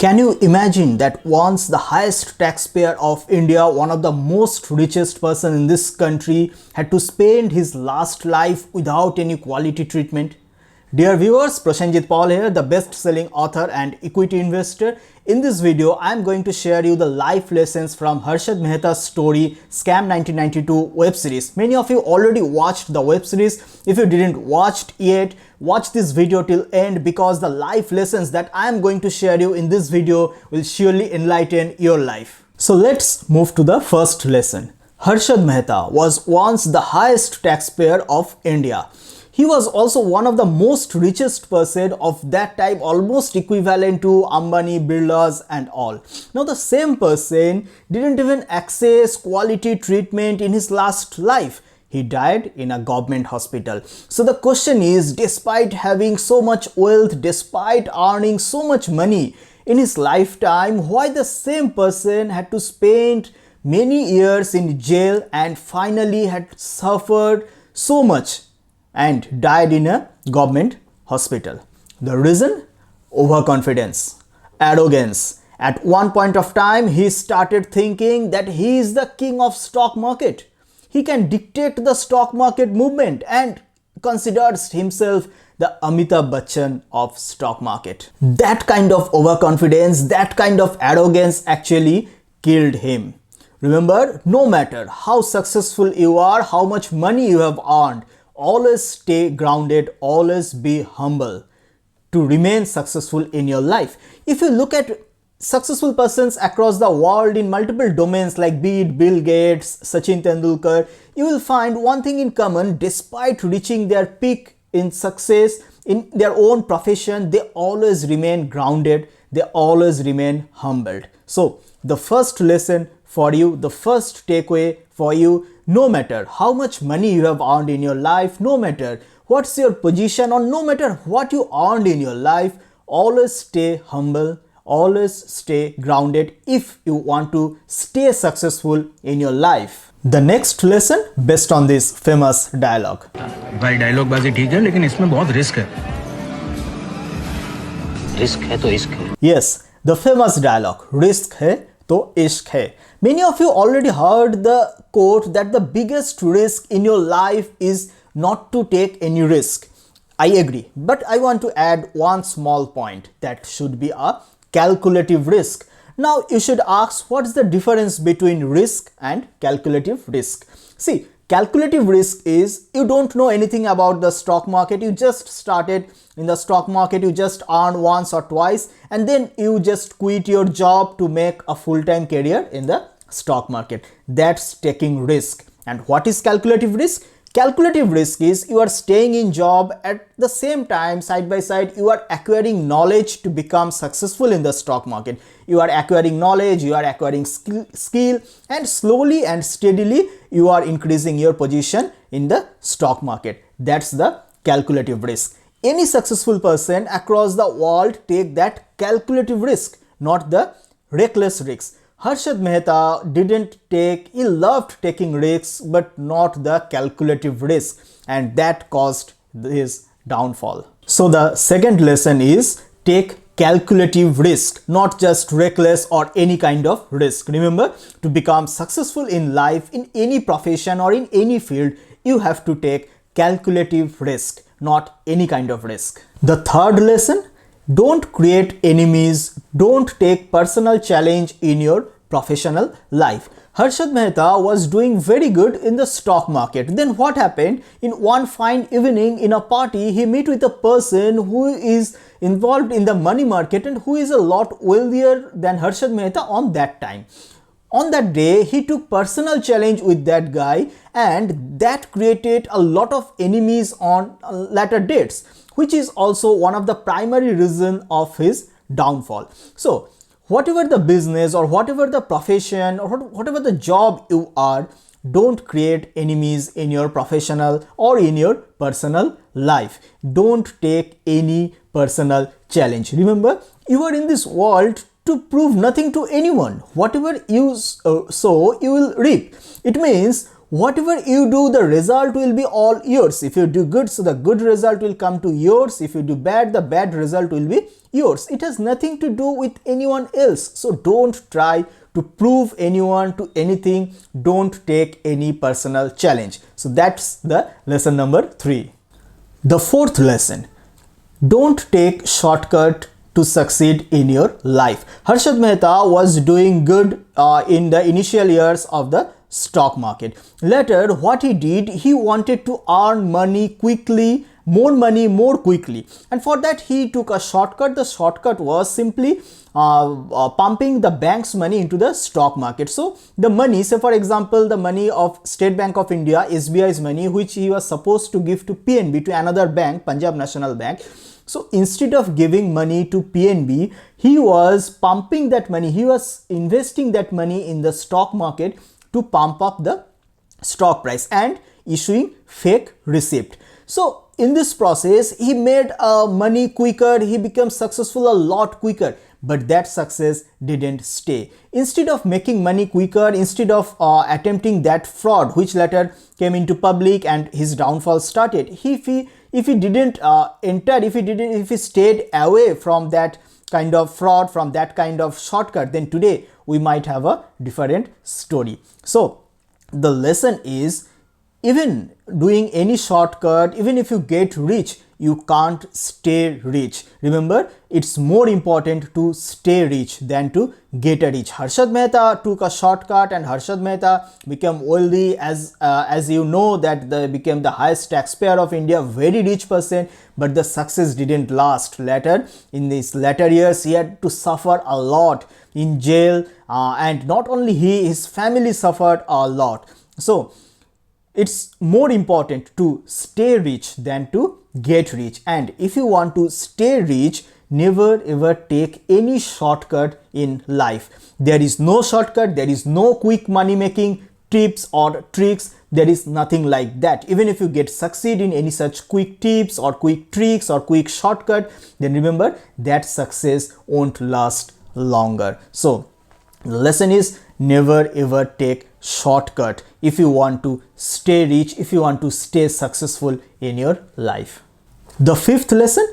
Can you imagine that once the highest taxpayer of India, one of the most richest person in this country, had to spend his last life without any quality treatment? Dear viewers, Prasenjit Paul here, the best-selling author and equity investor. In this video, I am going to share you the life lessons from Harshad Mehta's story Scam 1992 web series. Many of you already watched the web series. If you didn't watch it yet, watch this video till end because the life lessons that I am going to share you in this video will surely enlighten your life. So let's move to the first lesson. Harshad Mehta was once the highest taxpayer of India. He was also one of the most richest person of that time, almost equivalent to Ambani, Birlas and all. Now the same person didn't even access quality treatment in his last life. He died in a government hospital. So the question is, despite having so much wealth, despite earning so much money in his lifetime, why the same person had to spend many years in jail and finally had suffered so much and died in a government hospital? The reason? Overconfidence, arrogance. At one point of time, he started thinking that he is the king of stock market. He can dictate the stock market movement and considers himself the Amitabh Bachchan of stock market. That kind of overconfidence, that kind of arrogance actually killed him. Remember, no matter how successful you are, how much money you have earned, always stay grounded, always be humble to remain successful in your life. If you look at successful persons across the world in multiple domains like be it Bill Gates, Sachin Tendulkar, you will find one thing in common. Despite reaching their peak in success in their own profession, they always remain grounded, they always remain humbled. So the first lesson for you, the first takeaway for you, no matter how much money you have earned in your life, no matter what's your position or no matter what you earned in your life, always stay humble, always stay grounded if you want to stay successful in your life. The next lesson based on this famous dialogue. भाई dialogue बाजी ठीक है लेकिन इसमें बहुत risk है. Risk है तो इश्क है. Yes, the famous dialogue, risk है तो इश्क है. Many of you already heard the quote that the biggest risk in your life is not to take any risk. I agree, but I want to add one small point that should be a calculative risk. Now you should ask, what's the difference between risk and calculative risk? See, calculative risk is you don't know anything about the stock market, you just started in the stock market, you just earn once or twice and then you just quit your job to make a full-time career in the stock market. That's taking risk. And what is calculative risk? Calculative risk is you are staying in job, at the same time side by side you are acquiring knowledge to become successful in the stock market. You are acquiring knowledge, you are acquiring skill and slowly and steadily you are increasing your position in the stock market. That's the calculative risk. Any successful person across the world take that calculative risk, not the reckless risk. Harshad Mehta didn't take, he loved taking risks but not the calculative risk, and that caused his downfall. So the second lesson is take calculative risk, not just reckless or any kind of risk. Remember, to become successful in life, in any profession or in any field, you have to take calculative risk, not any kind of risk. The third lesson, don't create enemies, don't take personal challenge in your professional life. Harshad Mehta was doing very good in the stock market. Then what happened? In one fine evening in a party, he met with a person who is involved in the money market and who is a lot wealthier than Harshad Mehta on that time. On that day, he took personal challenge with that guy and that created a lot of enemies on later dates, which is also one of the primary reason of his downfall. So whatever the business or whatever the profession or whatever the job you are, don't create enemies in your professional or in your personal life. Don't take any personal challenge. Remember, you are in this world to prove nothing to anyone. Whatever you sow, you will reap. It means whatever you do, the result will be all yours. If you do good, so the good result will come to yours. If you do bad, the bad result will be yours. It has nothing to do with anyone else. So don't try to prove anyone to anything. Don't take any personal challenge. So that's the lesson number 3. The fourth lesson: don't take shortcut to succeed in your life. Harshad Mehta was doing good in the initial years of the stock market. Later, what he did, he wanted to earn money quickly, money more quickly, and for that he took a shortcut. The shortcut was simply pumping the bank's money into the stock market. So the money, say for example, the money of State Bank of India, SBI's money, which he was supposed to give to PNB, to another bank, Punjab National Bank. So instead of giving money to PNB, he was pumping that money, he was investing that money in the stock market to pump up the stock price and issuing fake receipt. So in this process, he made money quicker, he became successful a lot quicker, but that success didn't stay. Instead of making money quicker, instead of attempting that fraud, which later came into public and his downfall started, if he didn't if he stayed away from that kind of fraud, from that kind of shortcut, then today we might have a different story. So the lesson is, even doing any shortcut, even if you get rich, you can't stay rich. Remember, it's more important to stay rich than to get rich. Harshad Mehta took a shortcut and Harshad Mehta became wealthy, as you know, that they became the highest taxpayer of India, very rich person, but the success didn't last. Later, in these later years, he had to suffer a lot in jail, and not only he, his family suffered a lot. So it's more important to stay rich than to get rich. And if you want to stay rich, never ever take any shortcut in life. There is no shortcut, there is no quick money making tips or tricks. There is nothing like that. Even if you get succeed in any such quick tips or quick tricks or quick shortcut, then remember that success won't last longer. So the lesson is, never ever take shortcut if you want to stay rich, if you want to stay successful in your life. The fifth lesson: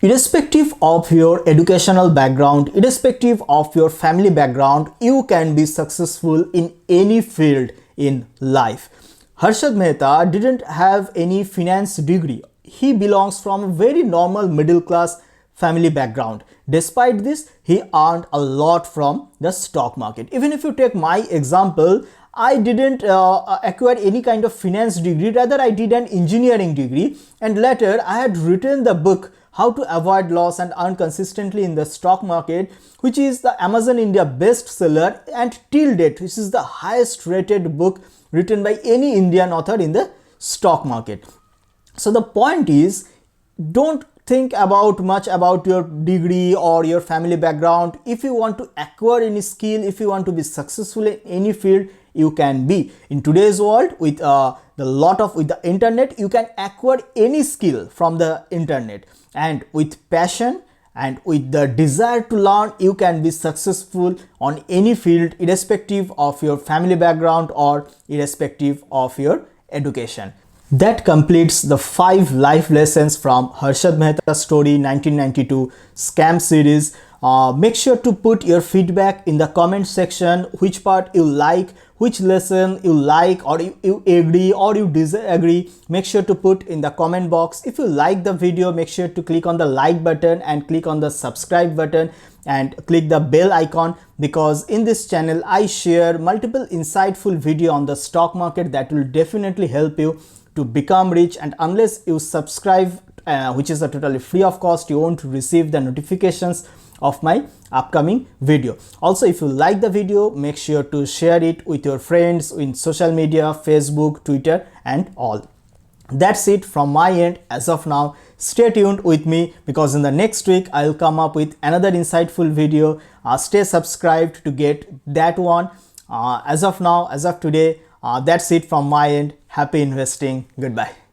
irrespective of your educational background, irrespective of your family background, you can be successful in any field in life. Harshad Mehta didn't have any finance degree. He belongs from a very normal middle class family background. Despite this, he earned a lot from the stock market. Even if you take my example, I didn't acquire any kind of finance degree, rather I did an engineering degree, and later I had written the book How to Avoid Loss and Earn Consistently in the Stock Market, which is the Amazon India bestseller, and till date this is the highest rated book written by any Indian author in the stock market. So the point is, don't think much about your degree or your family background. If you want to acquire any skill, if you want to be successful in any field, you can be. In today's world, with the internet, you can acquire any skill from the internet, and with passion and with the desire to learn, you can be successful on any field, irrespective of your family background or irrespective of your education. That completes the 5 life lessons from Harshad Mehta Story 1992 Scam series. Make sure to put your feedback in the comment section, which part you like, which lesson you like, or you agree or you disagree. Make sure to put in the comment box. If you like the video, make sure to click on the like button and click on the subscribe button and click the bell icon, because in this channel I share multiple insightful video on the stock market that will definitely help you to become rich. And unless you subscribe, which is totally free of cost, you won't receive the notifications of my upcoming video. Also, if you like the video, make sure to share it with your friends in social media, Facebook, Twitter and all. That's it from my end as of now. Stay tuned with me, because in the next week I'll come up with another insightful video. Stay subscribed to get that one. As of now, as of today, that's it from my end. Happy investing. Goodbye.